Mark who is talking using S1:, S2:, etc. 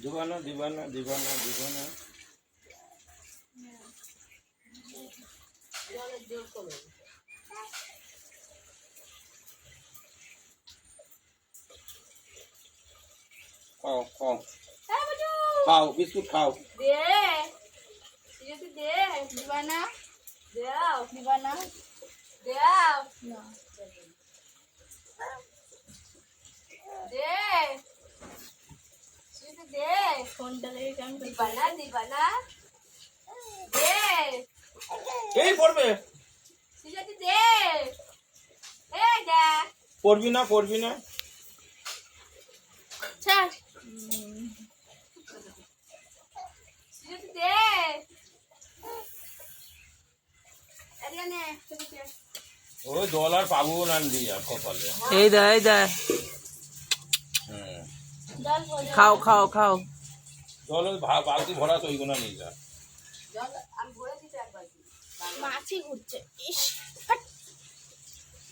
S1: দিবানা দিবানা দিবানা দিবানা খাও খাও খাও বিস্কুট খাও
S2: দে সিজাতে দে দিবানা দাও দিবানা দাও না দে সিজাতে দে ফোনটা লেগে কেমন দিবানা দিবানা দে
S1: এই পড়বে
S2: সিজাতে দে এই দে
S1: পড়বি না
S2: ছাড় সিজাতে দে আরিয়ানে সিজাতে
S1: ওই জল আর পাবো না দিয়া কপালে
S3: এই দে
S2: জল
S3: খাও
S1: জল বালতি ভরা তো ওইগুলো নিয়ে যা
S2: জল আমি ভরে দিতে এক বালতি মাছি ঘুরছে ইস হাট